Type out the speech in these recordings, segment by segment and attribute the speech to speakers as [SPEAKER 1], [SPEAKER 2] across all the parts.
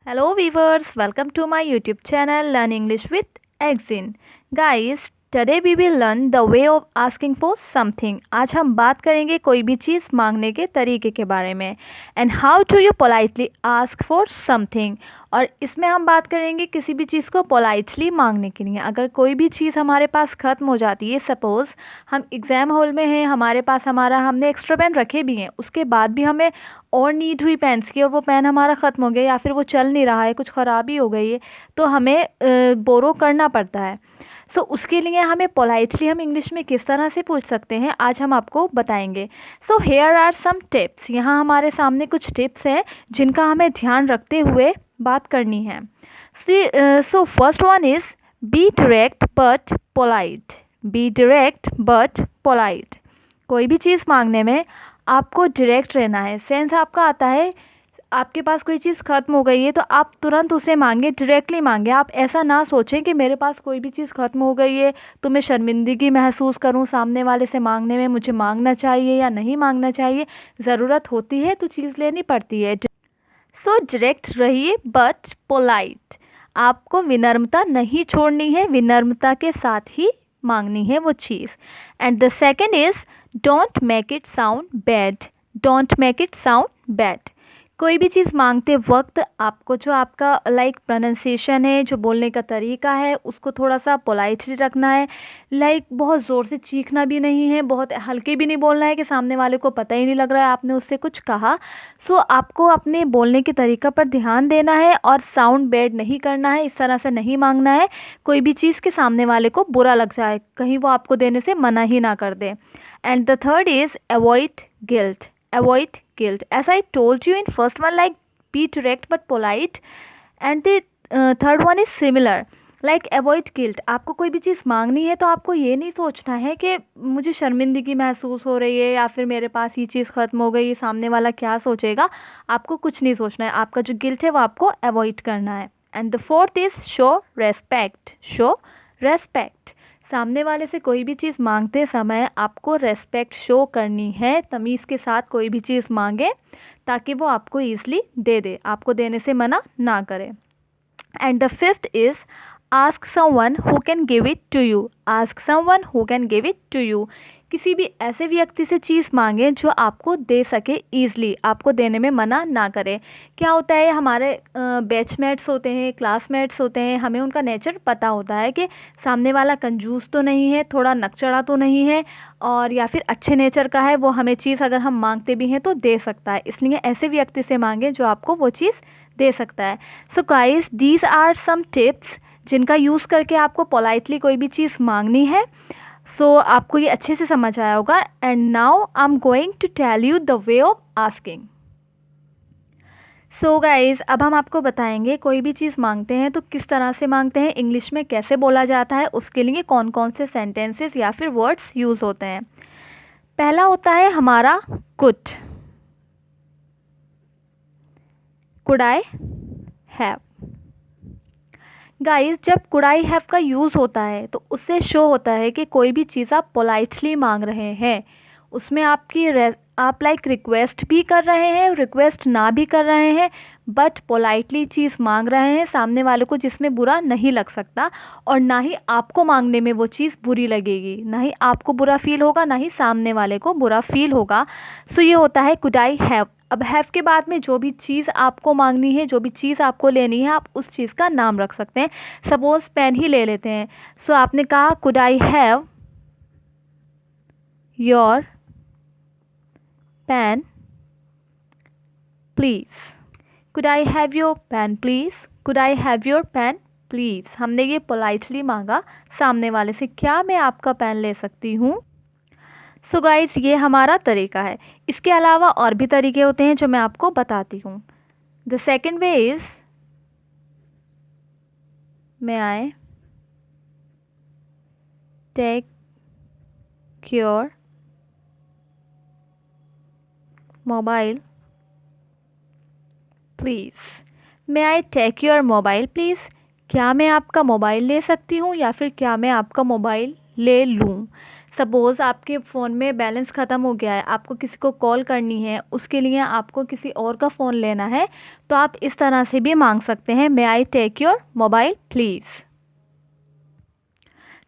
[SPEAKER 1] Hello viewers, welcome to my YouTube channel Learn English with Exin. Guys, today we will learn the way of asking for something. आज हम बात करेंगे कोई भी चीज़ मांगने के तरीके के बारे में and how do you politely ask for something. और इसमें हम बात करेंगे किसी भी चीज़ को पोलाइटली मांगने के लिए। अगर कोई भी चीज़ हमारे पास ख़त्म हो जाती है, सपोज़ हम एग्ज़ाम हॉल में हैं, हमारे पास हमने एक्स्ट्रा पेन रखे भी हैं, उसके बाद भी हमें और नीड हुई पेन्स की और वो पेन हमारा ख़त्म हो गया या फिर वो चल नहीं रहा है, कुछ ख़राबी हो गई है, तो हमें बोरो करना पड़ता है। सो उसके लिए हमें पोलाइटली हम इंग्लिश में किस तरह से पूछ सकते हैं, आज हम आपको बताएंगे। So here are some tips. यहाँ हमारे सामने कुछ टिप्स हैं जिनका हमें ध्यान रखते हुए बात करनी है। So first one is be direct but polite. Be direct but polite. कोई भी चीज़ मांगने में आपको डायरेक्ट रहना है। सेंस आपका आता है, आपके पास कोई चीज़ ख़त्म हो गई है तो आप तुरंत उसे मांगे, डायरेक्टली मांगे। आप ऐसा ना सोचें कि मेरे पास कोई भी चीज़ ख़त्म हो गई है तो मैं शर्मिंदगी महसूस करूं सामने वाले से मांगने में, मुझे मांगना चाहिए या नहीं मांगना चाहिए। ज़रूरत होती है तो चीज़ लेनी पड़ती है। सो डायरेक्ट रहिए बट पोलाइट। आपको विनम्रता नहीं छोड़नी है, विनम्रता के साथ ही मांगनी है वो चीज़। And the second is don't make it sound bad. Don't make it sound bad. कोई भी चीज़ मांगते वक्त आपको जो आपका प्रोनाउंसिएशन है, जो बोलने का तरीका है, उसको थोड़ा सा पोलाइटली रखना है। बहुत ज़ोर से चीखना भी नहीं है, बहुत हल्के भी नहीं बोलना है कि सामने वाले को पता ही नहीं लग रहा है आपने उससे कुछ कहा। सो आपको अपने बोलने के तरीका पर ध्यान देना है और साउंड बैड नहीं करना है, इस तरह से नहीं मांगना है कोई भी चीज़ के सामने वाले को बुरा लग जाए, कहीं वो आपको देने से मना ही ना कर दे। And the third is avoid guilt. Avoid guilt. As I told you in first one, like be direct but polite, and the third one is similar. Like avoid guilt. आपको कोई भी चीज़ मांगनी है तो आपको ये नहीं सोचना है कि मुझे शर्मिंदगी महसूस हो रही है या फिर मेरे पास ये चीज़ ख़त्म हो गई, सामने वाला क्या सोचेगा। आपको कुछ नहीं सोचना है, आपका जो गिल्ट है वो आपको अवॉइड करना है। And the fourth is show respect. Show respect. सामने वाले से कोई भी चीज़ मांगते समय आपको रेस्पेक्ट शो करनी है, तमीज़ के साथ कोई भी चीज़ मांगे ताकि वो आपको ईज़िली दे दे, आपको देने से मना ना करे। And the fifth is ask someone who can give it to you. Ask someone who can give it to you. किसी भी ऐसे व्यक्ति से चीज़ मांगे जो आपको दे सके ईज़िली, आपको देने में मना ना करे। क्या होता है, हमारे बैचमेट्स होते हैं, क्लासमेट्स होते हैं, हमें उनका नेचर पता होता है कि सामने वाला कंजूस तो नहीं है, थोड़ा नकचड़ा तो नहीं है, और या फिर अच्छे नेचर का है, वो हमें चीज़ अगर हम मांगते भी हैं तो दे सकता है। इसलिए ऐसे व्यक्ति से मांगे जो आपको वो चीज़ दे सकता है। So guys, these are some tips जिनका यूज़ करके आपको पोलाइटली कोई भी चीज़ मांगनी है। सो आपको ये अच्छे से समझ आया होगा। And now I am going to tell you the way of asking. So guys, अब हम आपको बताएंगे कोई भी चीज़ मांगते हैं तो किस तरह से मांगते हैं, इंग्लिश में कैसे बोला जाता है, उसके लिए कौन कौन से सेंटेंसेस या फिर वर्ड्स यूज़ होते हैं। पहला होता है हमारा could. Could I have. Guys, जब कुड आई हैव का यूज़ होता है तो उससे शो होता है कि कोई भी चीज़ आप पोलाइटली मांग रहे हैं। उसमें आप रिक्वेस्ट भी कर रहे हैं, रिक्वेस्ट ना भी कर रहे हैं, बट पोलाइटली चीज़ मांग रहे हैं सामने वाले को, जिसमें बुरा नहीं लग सकता और ना ही आपको मांगने में वो चीज़ बुरी लगेगी, ना ही आपको बुरा फील होगा, ना ही सामने वाले को बुरा फील होगा। सो ये होता है कुड आई हैव। अब हैव के बाद में जो भी चीज़ आपको मांगनी है, जो भी चीज़ आपको लेनी है, आप उस चीज़ का नाम रख सकते हैं। सपोज़ पेन ही ले लेते हैं। सो आपने कहा could I have your pen please. Could I have your pen please. Could I have your pen please. हमने ये पोलाइटली मांगा सामने वाले से, क्या मैं आपका पेन ले सकती हूँ। सो गाइस, ये हमारा तरीका है। इसके अलावा और भी तरीके होते हैं जो मैं आपको बताती हूँ। The second way is may I take your mobile please. May I take your mobile please. क्या मैं आपका मोबाइल ले सकती हूँ या फिर क्या मैं आपका मोबाइल ले लूँ। सपोज़ आपके फ़ोन में बैलेंस ख़त्म हो गया है, आपको किसी को कॉल करनी है, उसके लिए आपको किसी और का फ़ोन लेना है, तो आप इस तरह से भी मांग सकते हैं, may I take your mobile please.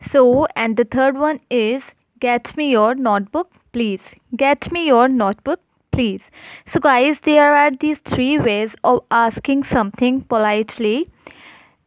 [SPEAKER 1] So, and the third one is get me your notebook, please. Get me your notebook, please. So, guys, there are these three ways of asking something politely,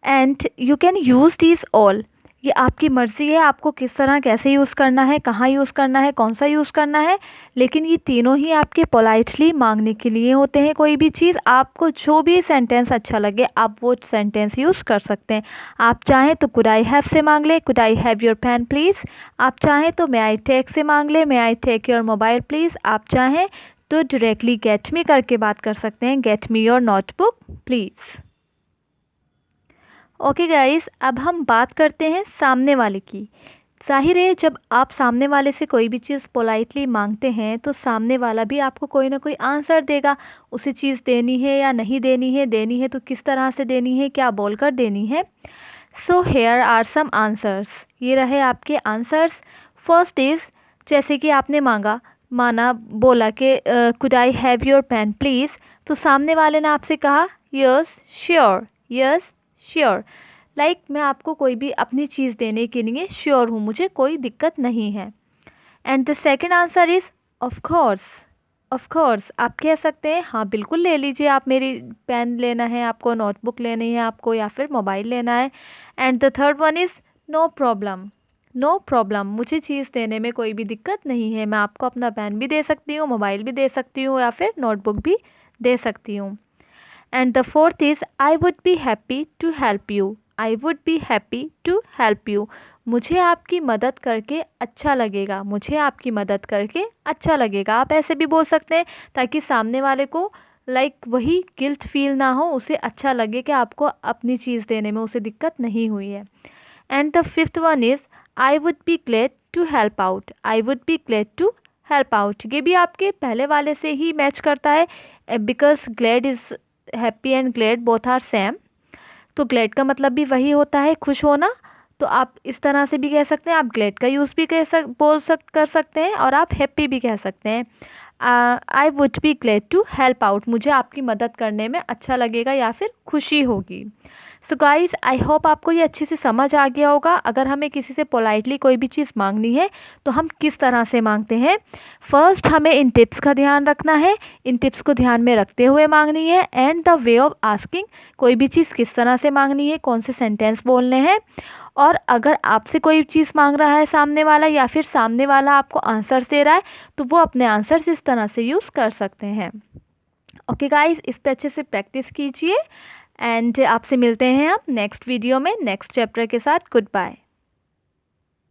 [SPEAKER 1] and you can use these all. ये आपकी मर्ज़ी है आपको किस तरह कैसे use करना है, कहाँ यूज़ करना है, कौन सा यूज़ करना है, लेकिन ये तीनों ही आपके पोलाइटली मांगने के लिए होते हैं। कोई भी चीज़ आपको जो भी सेंटेंस अच्छा लगे आप वो सेंटेंस यूज़ कर सकते हैं। आप चाहें तो कुड आई हैव से मांग ले, could I have your pen please. आप चाहें तो मे आई टेक से मांग ले, may I take your mobile please. आप चाहें तो डायरेक्टली गेट मी करके बात कर सकते हैं, get me your notebook please. Okay guys, अब हम बात करते हैं सामने वाले की। जाहिर है जब आप सामने वाले से कोई भी चीज़ पोलाइटली मांगते हैं तो सामने वाला भी आपको कोई ना कोई आंसर देगा। उसे चीज़ देनी है या नहीं देनी है तो किस तरह से देनी है, क्या बोलकर देनी है। So here are some answers, ये रहे आपके आंसर्स। फर्स्ट इज़, जैसे कि आपने बोला कि could I have your pen please, तो सामने वाले ने आपसे कहा yes sure, yes sure. Like मैं आपको कोई भी अपनी चीज़ देने के लिए श्योर हूँ, मुझे कोई दिक्कत नहीं है। And the second answer is of course, of course. आप कह सकते हैं हाँ बिल्कुल ले लीजिए, आप मेरी पेन लेना है आपको, नोटबुक लेनी है आपको, या फिर मोबाइल लेना है। And the third one is no problem, no problem, मुझे चीज़ देने में कोई भी दिक्कत नहीं है, मैं आपको अपना पेन भी दे सकती हूँ, मोबाइल भी दे सकती हूँ, या फिर नोटबुक भी दे सकती हूँ। And the fourth is I would be happy to help you, I would be happy to help you, मुझे आपकी मदद करके अच्छा लगेगा, मुझे आपकी मदद करके अच्छा लगेगा। आप ऐसे भी बोल सकते हैं ताकि सामने वाले को वही गिल्ट फील ना हो, उसे अच्छा लगे कि आपको अपनी चीज़ देने में उसे दिक्कत नहीं हुई है। And the fifth one is I would be glad to help out, I would be glad to help out. ये भी आपके पहले वाले से ही मैच करता है, because glad is happy and glad both are same. तो ग्लेड का मतलब भी वही होता है, खुश होना। तो आप इस तरह से भी कह सकते हैं, आप ग्लेड का यूज़ भी कर सकते हैं, और आप हैप्पी भी कह सकते हैं। I would be glad to help out, मुझे आपकी मदद करने में अच्छा लगेगा या फिर खुशी होगी। सो गाइस, आई होप आपको ये अच्छे से समझ आ गया होगा। अगर हमें किसी से पोलाइटली कोई भी चीज़ मांगनी है तो हम किस तरह से मांगते हैं। फर्स्ट हमें इन टिप्स का ध्यान रखना है, इन टिप्स को ध्यान में रखते हुए मांगनी है। And the way of asking, कोई भी चीज़ किस तरह से मांगनी है, कौन से सेंटेंस बोलने हैं। और अगर आपसे कोई चीज़ मांग रहा है सामने वाला, या फिर सामने वाला आपको आंसर दे रहा है, तो वो अपने आंसर इस तरह से यूज़ कर सकते हैं। ओके गाइस, इस पे अच्छे से प्रैक्टिस कीजिए। एंड आपसे मिलते हैं हम नेक्स्ट वीडियो में नेक्स्ट चैप्टर के साथ। Good bye.